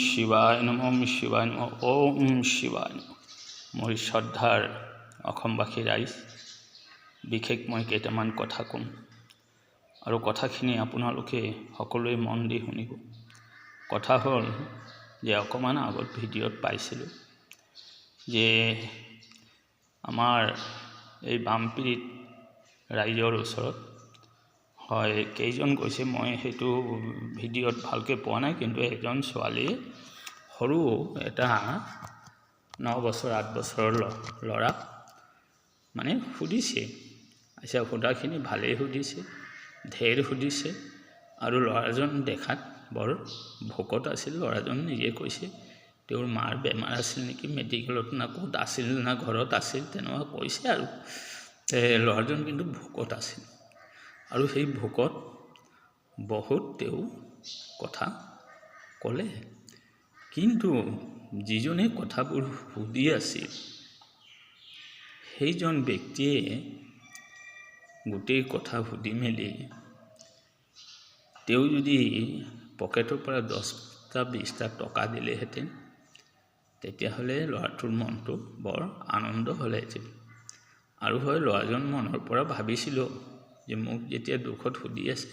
শিৱায় নম শিৱায় নম ওম শিৱায় নম। মোৰ শ্ৰদ্ধাৰ অসমবাসী ৰাইজ, বিশেষ মই কেইটামান কথা ক'ম আৰু কথাখিনি আপোনালোকে সকলোৱে মন দি শুনিব। কথা হ'ল যে অকণমান আগত ভিডিঅ'ত পাইছিলোঁ যে আমাৰ এই বামপীড়িত ৰাইজৰ ওচৰত হয় কেইজন গৈছে, মই সেইটো ভিডিঅ'ত ভালকৈ পোৱা নাই, কিন্তু এজন ছোৱালীয়ে সৰু এটা 9 বছৰ 8 বছৰৰ ল'ৰাক মানে সুধিছে। আচ্ছা, সোধাখিনি ভালেই সুধিছে, ঢেৰ সুধিছে, আৰু ল'ৰাজন দেখাত বৰ ভোকত আছিল। ল'ৰাজন নিজে কৈছে তেওঁৰ মাৰ বেমাৰ আছিল নেকি, মেডিকেলত না ক'ত আছিল না ঘৰত আছিল, তেনেকুৱা কৈছে। আৰু ল'ৰাজন কিন্তু ভোকত আছিল, আৰু সেই ভোকত বহুত তেওঁ কথা ক'লে। কিন্তু যিজনে কথাবোৰ সুধি আছিল সেইজন ব্যক্তিয়ে গোটেই কথা সুধি মেলি তেওঁ যদি পকেটৰ পৰা 10টা 20টা টকা দিলেহেঁতেন, তেতিয়াহ'লে ল'ৰাটোৰ মনটো বৰ আনন্দ হ'লেহেঁতেন। আৰু হয়, ল'ৰাজন মনৰ পৰা ভাবিছিলোঁ যে মোক যেতিয়া দুখত সুধি আছে,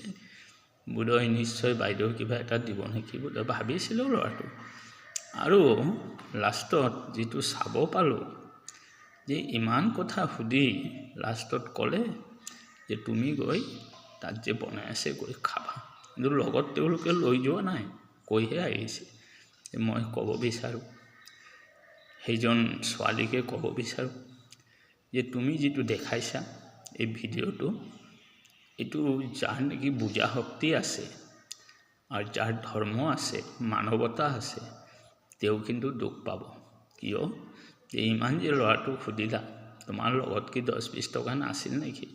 বোধহয় নিশ্চয় বাইদেউ কিবা এটা দিব নেকি, বোধহয় ভাবিছিলোঁ ল'ৰাটো। আৰু লাষ্টত যিটো চাব পালোঁ যে ইমান কথা সুধি লাষ্টত ক'লে যে তুমি গৈ তাত যে বনাই আছে গৈ খাবা। কিন্তু লগত তেওঁলোকে লৈ যোৱা নাই, কৈহে আহিছে। মই ক'ব বিচাৰোঁ, সেইজন ছোৱালীকে ক'ব বিচাৰোঁ যে তুমি যিটো দেখাইছা এই ভিডিঅ'টো, এইটো যাৰ নেকি বুজা শক্তি আছে আৰু যাৰ ধৰ্ম আছে, মানৱতা আছে, তেওঁ কিন্তু দুখ পাব। কিয় যে ইমান যে ল'ৰাটোক সুধিলা, তোমাৰ লগত কি 10-20 টকা নাছিল নেকি?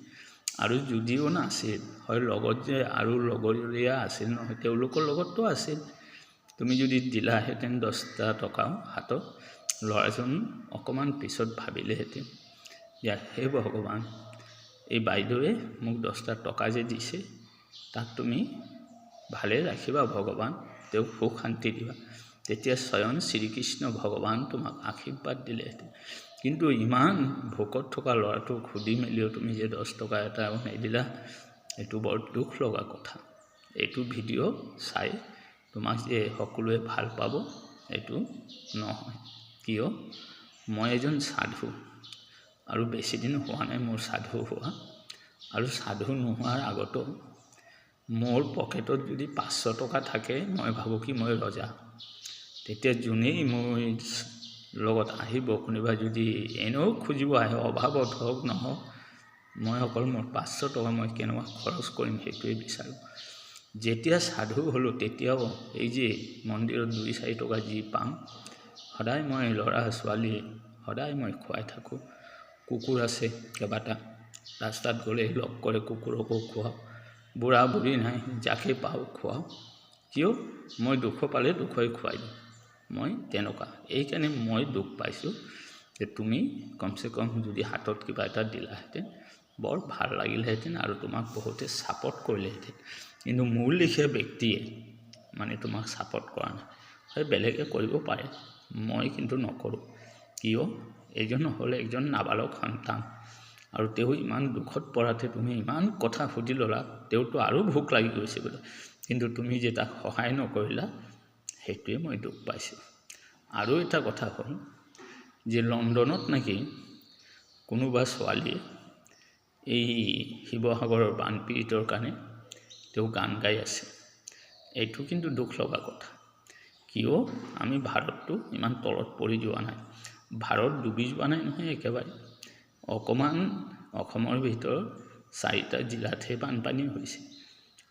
আৰু যদিও নাছিল হয়, লগত যে আৰু লগৰীয়া আছিল নহয়, তেওঁলোকৰ লগততো আছিল। তুমি যদি দিলাহেঁতেন 10টা টকাও হাতত, ল'ৰাজন অকণমান পিছত ভাবিলেহেঁতেন যে হে ভগৱান, এই বাইদেৱে মোক 10টা টকা যে দিছে, তাক তুমি ভালে ৰাখিবা ভগৱান, তেওঁক সুখ শান্তি দিবা। তেতিয়া স্বয়ং শ্ৰীকৃষ্ণ ভগৱান তোমাক আশীৰ্বাদ দিলেহেঁতেন। কিন্তু ইমান ভোকত থকা ল'ৰাটোক সুধি মেলিও তুমি যে 10 টকা এটাও নিদিলা, এইটো বৰ দুখ লগা কথা। এইটো ভিডিঅ' চাই তোমাক যে সকলোৱে ভাল পাব এইটো নহয়। কিয়, মই এজন সাধু, আৰু বেছিদিন হোৱা নাই মোৰ সাধু হোৱা, আৰু সাধু নোহোৱাৰ আগতো মোৰ পকেটত যদি 500 টকা থাকে, মই ভাবোঁ কি মই ৰজা। তেতিয়া যোনেই মোৰ লগত আহিব, কোনোবা যদি এনেও খুজিব আহে, অভাৱত হওক নহওক, মই অকল মোৰ 500 টকা মই কেনেকুৱা খৰচ কৰিম সেইটোৱে বিচাৰোঁ। যেতিয়া সাধু হ'লোঁ তেতিয়াও এই যে মন্দিৰত 2-4 টকা যি পাম, সদায় মই ল'ৰা ছোৱালী সদায় মই খুৱাই থাকোঁ। কুকুৰ আছে কেইবাটা, ৰাস্তাত গ'লে লগ কৰে, কুকুৰকো খুৱাওঁ। বুঢ়া বুঢ়ী নাই, যাকে পাওঁ খুৱাওঁ। কিয়, মই দুখ পালে দুখই খুৱাই দিওঁ, মই তেনেকুৱা। এইকাৰণে মই দুখ পাইছোঁ যে তুমি কমচে কম যদি হাতত কিবা এটা দিলাহেঁতেন বৰ ভাল লাগিলহেঁতেন, আৰু তোমাক বহুতে ছাপৰ্ট কৰিলেহেঁতেন। কিন্তু মোৰ লিখীয়া ব্যক্তিয়ে মানে তোমাক ছাপৰ্ট কৰা নাই। হয়, বেলেগে কৰিব পাৰে, মই কিন্তু নকৰোঁ। কিয়, এইজন হ'ল একজন নাবালক সন্তান, আৰু তেওঁ ইমান দুখত পৰাতে তুমি ইমান কথা সুধি ল'লা, তেওঁতো আৰু ভোক লাগি গৈছে বোলে, কিন্তু তুমি যে তাক সহায় নকৰিলা, সেইটোৱে মই দুখ পাইছোঁ। আৰু এটা কথা হ'ল যে লণ্ডনত নেকি কোনোবা ছোৱালীয়ে এই শিৱসাগৰৰ বানপীড়িতৰ কাৰণে তেওঁ গান গাই আছে। এইটো কিন্তু দুখ লগা কথা। কিয়, আমি ভাৰতটো ইমান তলত পৰি যোৱা নাই, ভাৰত ডুবি যোৱা নাই নহয় একেবাৰে। অকণমান অসমৰ ভিতৰত 4টা জিলাতহে বানপানী হৈছে,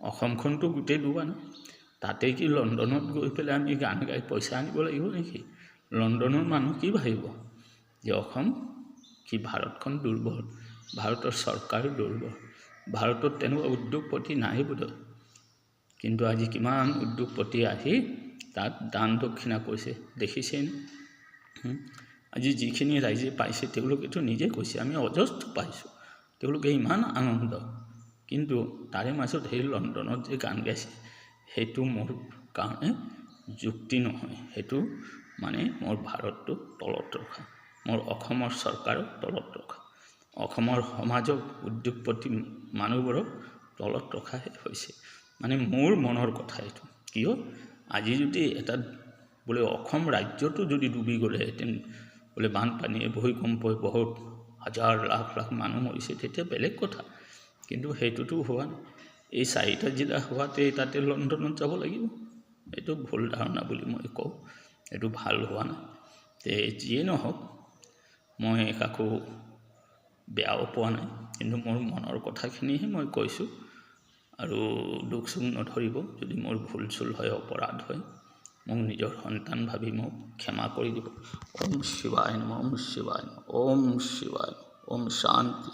অসমখনতো গোটেই ডুবা নাই। তাতে কি লণ্ডনত গৈ পেলাই আমি গান গাই পইচা আনিব লাগিব নেকি? লণ্ডনৰ মানুহ কি ভাবিব যে অসম কি ভাৰতখন দুৰ্বল, ভাৰতৰ চৰকাৰ দুৰ্বল, ভাৰতত তেনেকুৱা উদ্যোগপতি নাই বোধহয়। কিন্তু আজি কিমান উদ্যোগপতি আহি তাত দান দক্ষিণা কৰিছে, দেখিছেনে? আজি যিখিনি ৰাইজে পাইছে তেওঁলোকেতো নিজে কৈছে আমি অজস্ৰ পাইছোঁ, তেওঁলোকে ইমান আনন্দ। কিন্তু তাৰে মাজত সেই লণ্ডনত যে গান গাইছে, সেইটো মোৰ কাৰণে যুক্তি নহয়, সেইটো মানে মোৰ ভাৰতটোক তলত ৰখা, মোৰ অসমৰ চৰকাৰক তলত ৰখা, অসমৰ সমাজক উদ্যোগপতি মানুহবোৰক তলত ৰখাহে হৈছে। মানে মোৰ মনৰ কথা এইটো। কিয় আজি যদি এটা বোলে অসম ৰাজ্যটো যদি ডুবি গ'লেহেঁতেন, বোলে বানপানীয়ে ভূমিকম্পই বহুত হাজাৰ লাখ লাখ মানুহ মৰিছে, তেতিয়া বেলেগ কথা। কিন্তু সেইটোতো হোৱা নাই। এই 4টা জিলা হোৱাতে তাতে লণ্ডনত যাব লাগিব, এইটো ভুল ধাৰণা বুলি মই কওঁ। এইটো ভাল হোৱা নাই। যিয়ে নহওক, মই কাকো বেয়াও পোৱা নাই, কিন্তু মোৰ মনৰ কথাখিনিহে মই কৈছোঁ। আৰু দুখ চুখ নধৰিব যদি মোৰ ভুল চুল হয়, অপৰাধ হয়, মোক নিজৰ সন্তান ভাবি মোক ক্ষমা কৰি দিব। ওম শিৱায় নমঃ, ওম শিৱায় নমঃ, ওম শিৱায় নমঃ, ওম শান্তি।